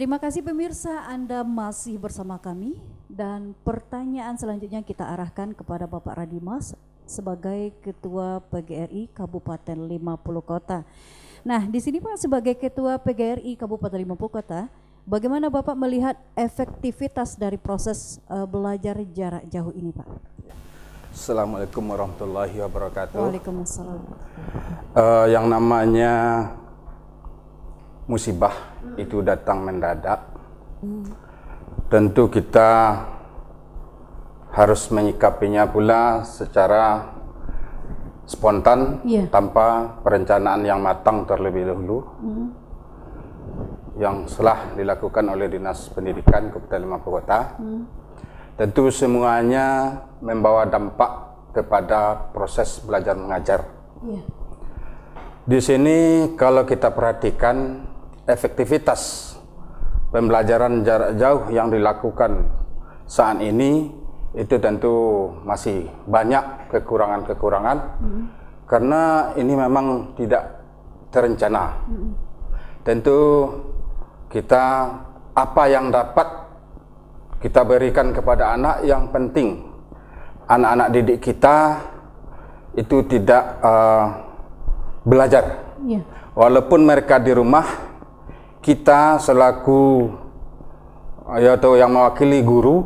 Terima kasih pemirsa, Anda masih bersama kami dan pertanyaan selanjutnya kita arahkan kepada Bapak Radimas sebagai Ketua PGRI Kabupaten 50 Kota. Nah, di sini Pak sebagai Ketua PGRI Kabupaten 50 Kota, bagaimana Bapak melihat efektivitas dari proses belajar jarak jauh ini, Pak? Assalamualaikum warahmatullahi wabarakatuh. Waalaikumsalam. Yang namanya musibah itu datang mendadak. Tentu kita harus menyikapinya pula secara spontan, tanpa perencanaan yang matang terlebih dahulu. Yang telah dilakukan oleh Dinas Pendidikan Kabupaten 50 Kota. Tentu semuanya membawa dampak kepada proses belajar mengajar. Di sini kalau kita perhatikan efektivitas pembelajaran jarak jauh yang dilakukan saat ini itu tentu masih banyak kekurangan-kekurangan karena ini memang tidak terencana. Tentu kita apa yang dapat kita berikan kepada anak, yang penting anak-anak didik kita itu tidak belajar. Walaupun mereka di rumah, kita selaku atau yang mewakili guru,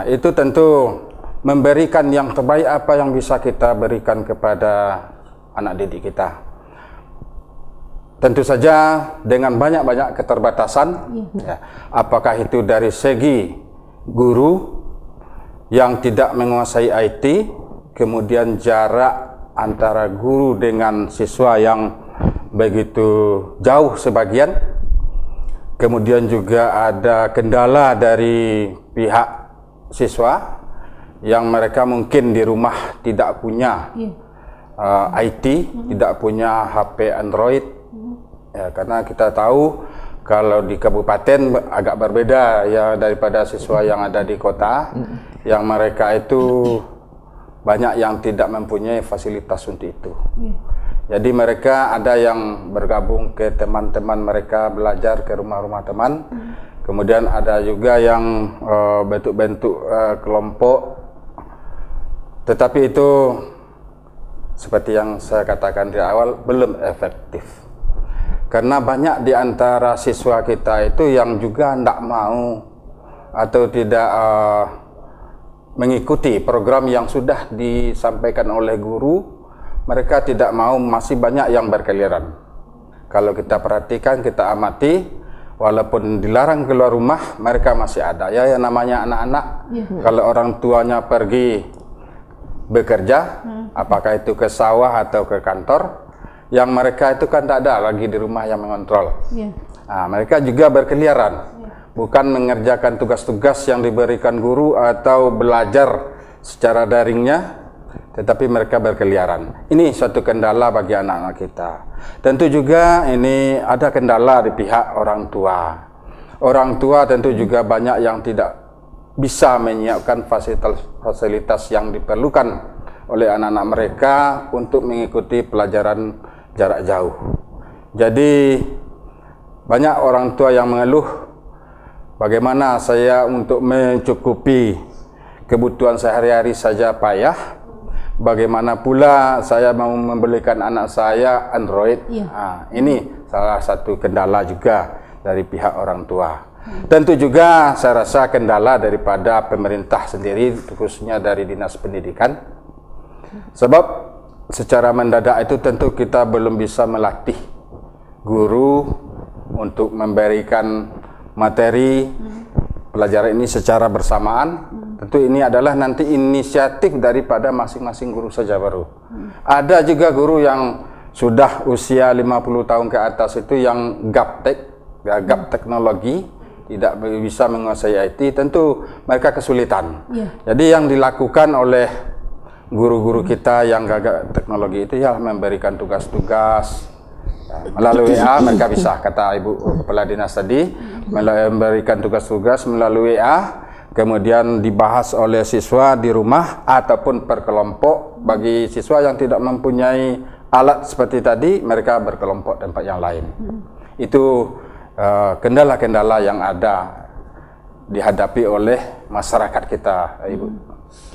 itu tentu memberikan yang terbaik apa yang bisa kita berikan kepada anak didik kita. Tentu saja dengan banyak-banyak keterbatasan, apakah itu dari segi guru yang tidak menguasai IT, kemudian jarak antara guru dengan siswa yang begitu jauh sebagian, kemudian juga ada kendala dari pihak siswa yang mereka mungkin di rumah tidak punya IT, tidak punya HP Android. Ya, karena kita tahu kalau di kabupaten agak berbeda ya daripada siswa yang ada di kota, yang mereka itu banyak yang tidak mempunyai fasilitas untuk itu. Jadi mereka ada yang bergabung ke teman-teman mereka, belajar ke rumah-rumah teman. Kemudian ada juga yang bentuk-bentuk kelompok. Tetapi itu seperti yang saya katakan di awal, belum efektif. Karena banyak di antara siswa kita itu yang juga tidak mau atau tidak mengikuti program yang sudah disampaikan oleh guru. Mereka tidak mau, masih banyak yang berkeliaran. Kalau kita perhatikan, kita amati, walaupun dilarang keluar rumah, mereka masih ada. Ya, yang namanya anak-anak, kalau orang tuanya pergi bekerja, apakah itu ke sawah atau ke kantor, yang mereka itu kan tidak ada lagi di rumah yang mengontrol. Nah, mereka juga berkeliaran, bukan mengerjakan tugas-tugas yang diberikan guru atau belajar secara daringnya, tetapi mereka berkeliaran. Ini suatu kendala bagi anak-anak kita. Tentu juga ini ada kendala di pihak orang tua. Orang tua tentu juga banyak yang tidak bisa menyiapkan fasilitas yang diperlukan oleh anak-anak mereka untuk mengikuti pelajaran jarak jauh. Jadi banyak orang tua yang mengeluh, bagaimana saya untuk mencukupi kebutuhan sehari-hari saja payah, bagaimana pula saya mau membelikan anak saya Android. Ini salah satu kendala juga dari pihak orang tua. Tentu juga saya rasa kendala daripada pemerintah sendiri, khususnya dari Dinas Pendidikan. Sebab secara mendadak itu tentu kita belum bisa melatih guru untuk memberikan materi pelajaran ini secara bersamaan. Tentu ini adalah nanti inisiatif daripada masing-masing guru saja baru. Ada juga guru yang sudah usia 50 tahun ke atas itu yang gaptek, gap teknologi, tidak bisa menguasai IT, tentu mereka kesulitan. Jadi yang dilakukan oleh guru-guru kita yang gagap teknologi itu ya memberikan tugas-tugas melalui WA. Mereka bisa, kata Ibu Kepala Dinas tadi, memberikan tugas-tugas melalui WA, kemudian dibahas oleh siswa di rumah ataupun per kelompok. Bagi siswa yang tidak mempunyai alat seperti tadi, mereka berkelompok tempat yang lain. Itu kendala-kendala yang ada dihadapi oleh masyarakat kita, Ibu.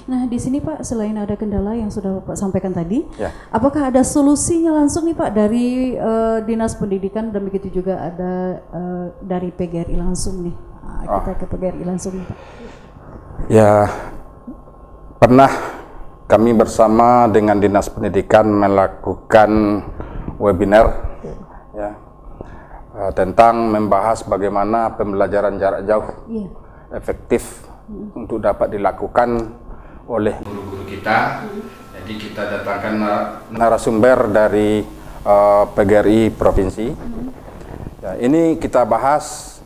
Nah, di sini Pak, selain ada kendala yang sudah Bapak sampaikan tadi, Ya. apakah ada solusinya langsung nih Pak dari Dinas Pendidikan dan begitu juga ada dari PGRI langsung nih? Kita ke PGRI langsung nih Pak. Ya, pernah kami bersama dengan Dinas Pendidikan melakukan webinar ya, tentang membahas bagaimana pembelajaran jarak jauh efektif untuk dapat dilakukan oleh guru-guru kita. Jadi kita datangkan narasumber dari PGRI Provinsi. Ya, ini kita bahas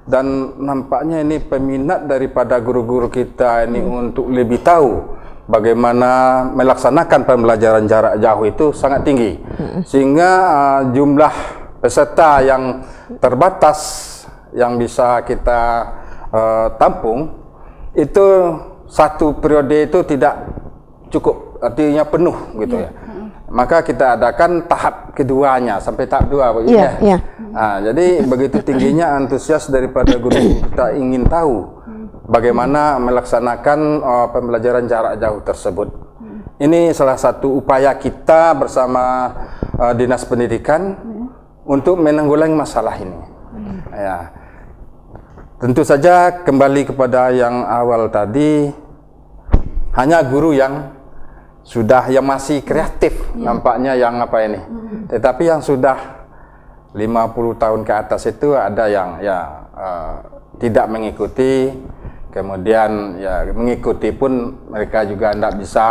dan nampaknya ini peminat daripada guru-guru kita ini untuk lebih tahu bagaimana melaksanakan pembelajaran jarak jauh itu sangat tinggi. Sehingga jumlah peserta yang terbatas yang bisa kita tampung itu satu periode itu tidak cukup, artinya penuh gitu ya. Maka kita adakan tahap keduanya sampai tahap 2 begitu ya. Nah, jadi begitu tingginya antusias daripada guru kita ingin tahu bagaimana melaksanakan pembelajaran jarak jauh tersebut. Ini salah satu upaya kita bersama Dinas Pendidikan untuk menanggulangi masalah ini. Ya. Tentu saja kembali kepada yang awal tadi, hanya guru yang yang masih kreatif nampaknya yang apa ini. Tetapi yang sudah 50 tahun ke atas itu ada yang tidak mengikuti, kemudian ya mengikuti pun mereka juga tidak bisa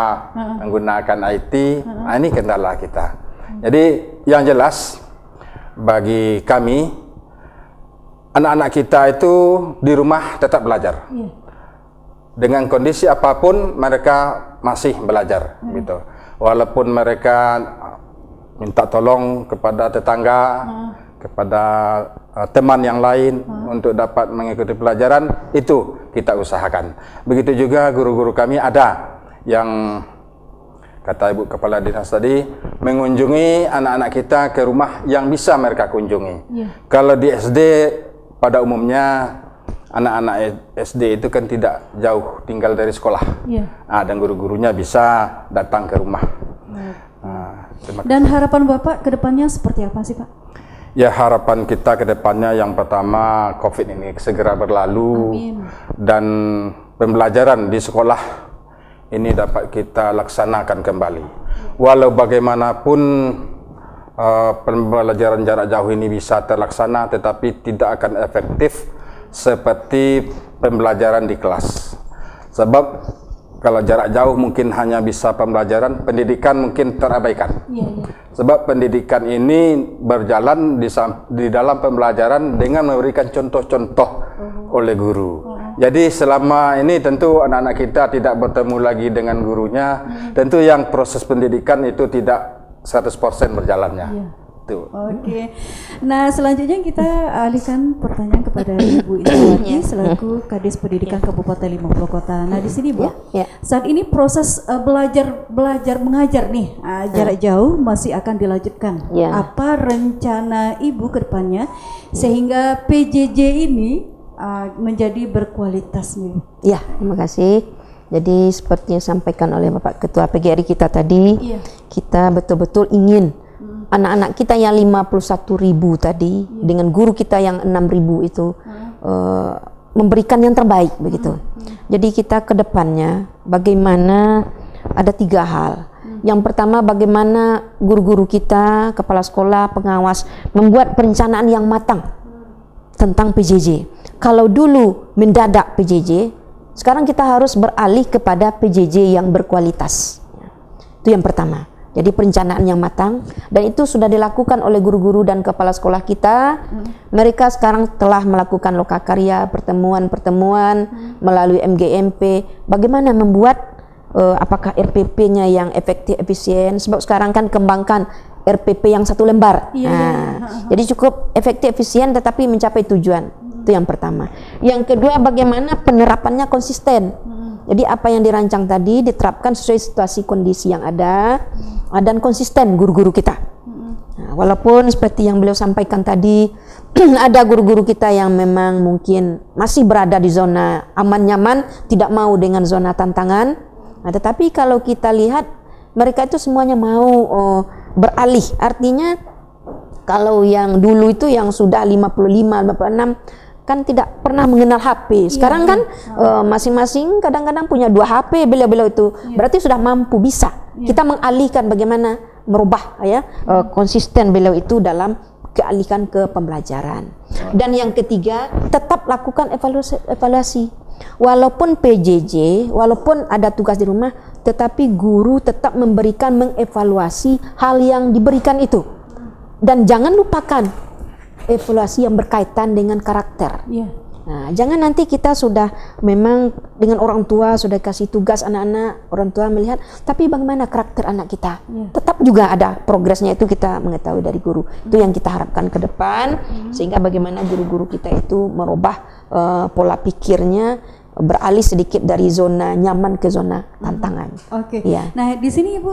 menggunakan IT. Nah, ini kendala kita. Jadi yang jelas bagi kami, anak-anak kita itu di rumah tetap belajar. Dengan kondisi apapun mereka masih belajar gitu. Walaupun mereka minta tolong kepada tetangga, kepada teman yang lain untuk dapat mengikuti pelajaran, itu kita usahakan. Begitu juga guru-guru kami ada yang kata Ibu Kepala Dinas tadi, mengunjungi anak-anak kita ke rumah yang bisa mereka kunjungi. Kalau di SD pada umumnya anak-anak SD itu kan tidak jauh tinggal dari sekolah, dan guru-gurunya bisa datang ke rumah. Dan harapan Bapak ke depannya seperti apa sih Pak? Ya, harapan kita ke depannya yang pertama COVID ini segera berlalu. Amin. Dan pembelajaran di sekolah ini dapat kita laksanakan kembali. Walau bagaimanapun pembelajaran jarak jauh ini bisa terlaksana, tetapi tidak akan efektif seperti pembelajaran di kelas. Sebab kalau jarak jauh mungkin hanya bisa pembelajaran, pendidikan mungkin terabaikan. Sebab pendidikan ini berjalan di dalam pembelajaran dengan memberikan contoh-contoh oleh guru. Jadi selama ini tentu anak-anak kita tidak bertemu lagi dengan gurunya, tentu yang proses pendidikan itu tidak 100% berjalannya. Oke. Nah, selanjutnya kita alihkan pertanyaan kepada Ibu Indrawati selaku Kadis Pendidikan Kabupaten 50 Kota. Nah, di sini Bu, saat ini proses belajar mengajar nih jarak jauh masih akan dilanjutkan. Apa rencana Ibu ke depannya sehingga PJJ ini menjadi berkualitas nih? Ya, terima kasih. Jadi seperti yang disampaikan oleh Bapak Ketua PGRI kita tadi, kita betul-betul ingin anak-anak kita yang 51.000 tadi dengan guru kita yang 6.000 itu memberikan yang terbaik begitu. Jadi kita ke depannya bagaimana ada 3 hal. Yang pertama, bagaimana guru-guru kita, kepala sekolah, pengawas membuat perencanaan yang matang tentang PJJ. Kalau dulu mendadak PJJ, sekarang kita harus beralih kepada PJJ yang berkualitas. Itu yang pertama. Jadi perencanaan yang matang, dan itu sudah dilakukan oleh guru-guru dan kepala sekolah kita. Mereka sekarang telah melakukan lokakarya, pertemuan-pertemuan melalui MGMP. Bagaimana membuat apakah RPP-nya yang efektif, efisien? Sebab sekarang kan kembangkan RPP yang 1 lembar. Jadi cukup efektif, efisien, tetapi mencapai tujuan. Itu yang pertama. Yang kedua, bagaimana penerapannya konsisten. Jadi apa yang dirancang tadi diterapkan sesuai situasi kondisi yang ada dan konsisten guru-guru kita. Nah, walaupun seperti yang beliau sampaikan tadi ada guru-guru kita yang memang mungkin masih berada di zona aman nyaman, tidak mau dengan zona tantangan. Nah, tetapi kalau kita lihat mereka itu semuanya mau beralih. Artinya kalau yang dulu itu yang sudah 55, 56 kan tidak pernah mengenal HP. Sekarang kan masing-masing kadang-kadang punya 2 HP beliau-beliau itu. Berarti sudah mampu bisa. Kita mengalihkan bagaimana merubah konsisten beliau itu dalam kealihkan ke pembelajaran. Dan yang ketiga, tetap lakukan evaluasi. Walaupun PJJ, walaupun ada tugas di rumah, tetapi guru tetap mengevaluasi hal yang diberikan itu. Dan jangan lupakan evaluasi yang berkaitan dengan karakter. Nah, jangan nanti kita sudah memang dengan orang tua sudah kasih tugas anak-anak, orang tua melihat, tapi bagaimana karakter anak kita? Tetap juga ada progresnya, itu kita mengetahui dari guru. Itu yang kita harapkan ke depan, sehingga bagaimana guru-guru kita itu merubah pola pikirnya, beralih sedikit dari zona nyaman ke zona tantangan. Oke. Ya. Nah, di sini Ibu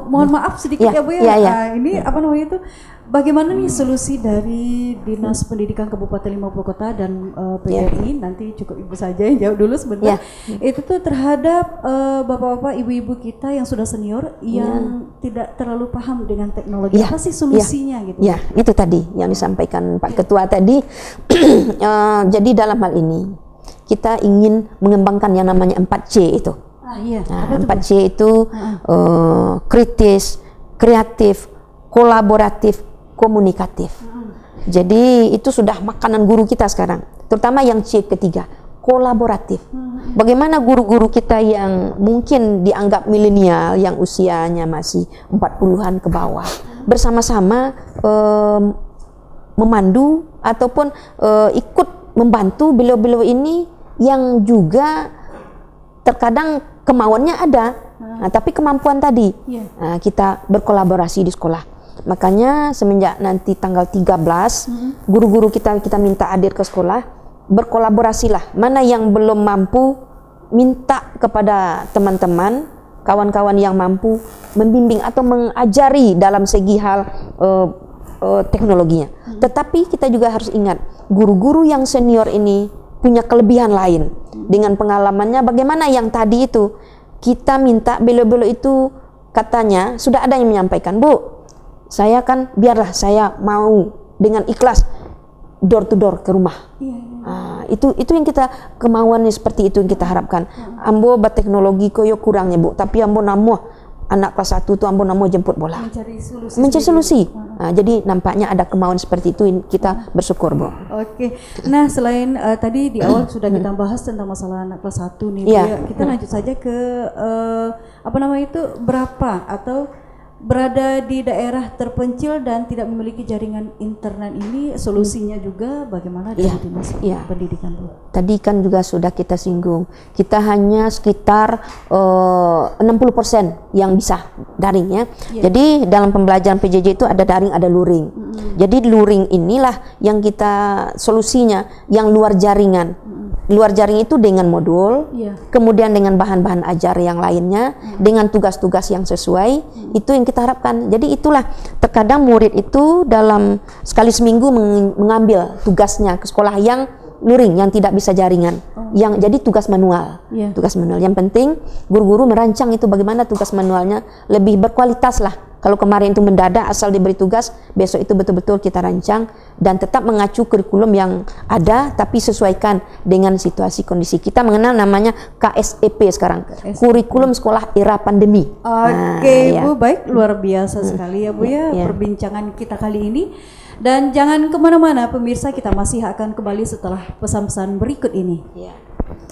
mohon maaf sedikit ya Bu ya. Ini apa namanya itu? Bagaimana nih solusi dari Dinas Pendidikan Kabupaten 50 Kota dan PGRI, nanti cukup Ibu saja yang jawab dulu sebentar. Itu tuh terhadap bapak-bapak, ibu-ibu kita yang sudah senior yang tidak terlalu paham dengan teknologi. Apa sih solusinya gitu? Ya, itu tadi yang disampaikan Pak Ketua tadi. Jadi dalam hal ini kita ingin mengembangkan yang namanya 4C itu. Nah, 4C itu kritis, kreatif, kolaboratif, komunikatif. Jadi itu sudah makanan guru kita sekarang, terutama yang C ketiga, kolaboratif. Bagaimana guru-guru kita yang mungkin dianggap milenial, yang usianya masih 40-an ke bawah, bersama-sama memandu ataupun ikut membantu beliau-beliau ini yang juga terkadang kemauannya ada, tapi kemampuan tadi kita berkolaborasi di sekolah. Makanya semenjak nanti tanggal 13 guru-guru kita minta hadir ke sekolah, berkolaborasilah. Mana yang belum mampu, minta kepada teman-teman, kawan-kawan yang mampu membimbing atau mengajari dalam segi hal teknologinya. Tetapi kita juga harus ingat, guru-guru yang senior ini punya kelebihan lain. Dengan pengalamannya bagaimana yang tadi itu, kita minta beliau-beliau itu, katanya sudah ada yang menyampaikan, Bu, saya kan biarlah saya mau dengan ikhlas door to door ke rumah. Itu yang kita kemauannya seperti itu yang kita harapkan. Ambo berteknologi koyo kurangnya Bu, tapi ambo namo anak kelas 1 itu ambo namo jemput bola. Mencari solusi. Jadi nampaknya ada kemauan seperti itu, kita bersyukur Bu. Oke. Nah, selain tadi di awal sudah kita bahas tentang masalah anak kelas 1 nih, kita lanjut saja ke apa namanya itu, berapa atau berada di daerah terpencil dan tidak memiliki jaringan internet ini, solusinya juga bagaimana dari Dinas Pendidikan Bu? Tadi kan juga sudah kita singgung, kita hanya sekitar 60% yang bisa daring ya. Jadi dalam pembelajaran PJJ itu ada daring, ada luring. Jadi luring inilah yang kita solusinya yang luar jaringan. Luar jaring itu dengan modul, kemudian dengan bahan-bahan ajar yang lainnya, dengan tugas-tugas yang sesuai, itu yang kita harapkan. Jadi itulah, terkadang murid itu dalam sekali seminggu mengambil tugasnya ke sekolah yang luring, yang tidak bisa jaringan, yang jadi tugas manual. Tugas manual. Yang penting guru-guru merancang itu bagaimana tugas manualnya lebih berkualitas lah. Kalau kemarin itu mendadak asal diberi tugas, besok itu betul-betul kita rancang dan tetap mengacu kurikulum yang ada, tapi sesuaikan dengan situasi kondisi. Kita mengenal namanya KSEP sekarang, kurikulum sekolah era pandemi. Oke, Bu, baik, luar biasa sekali ya Bu ya perbincangan kita kali ini. Dan jangan kemana-mana pemirsa, kita masih akan kembali setelah pesan-pesan berikut ini.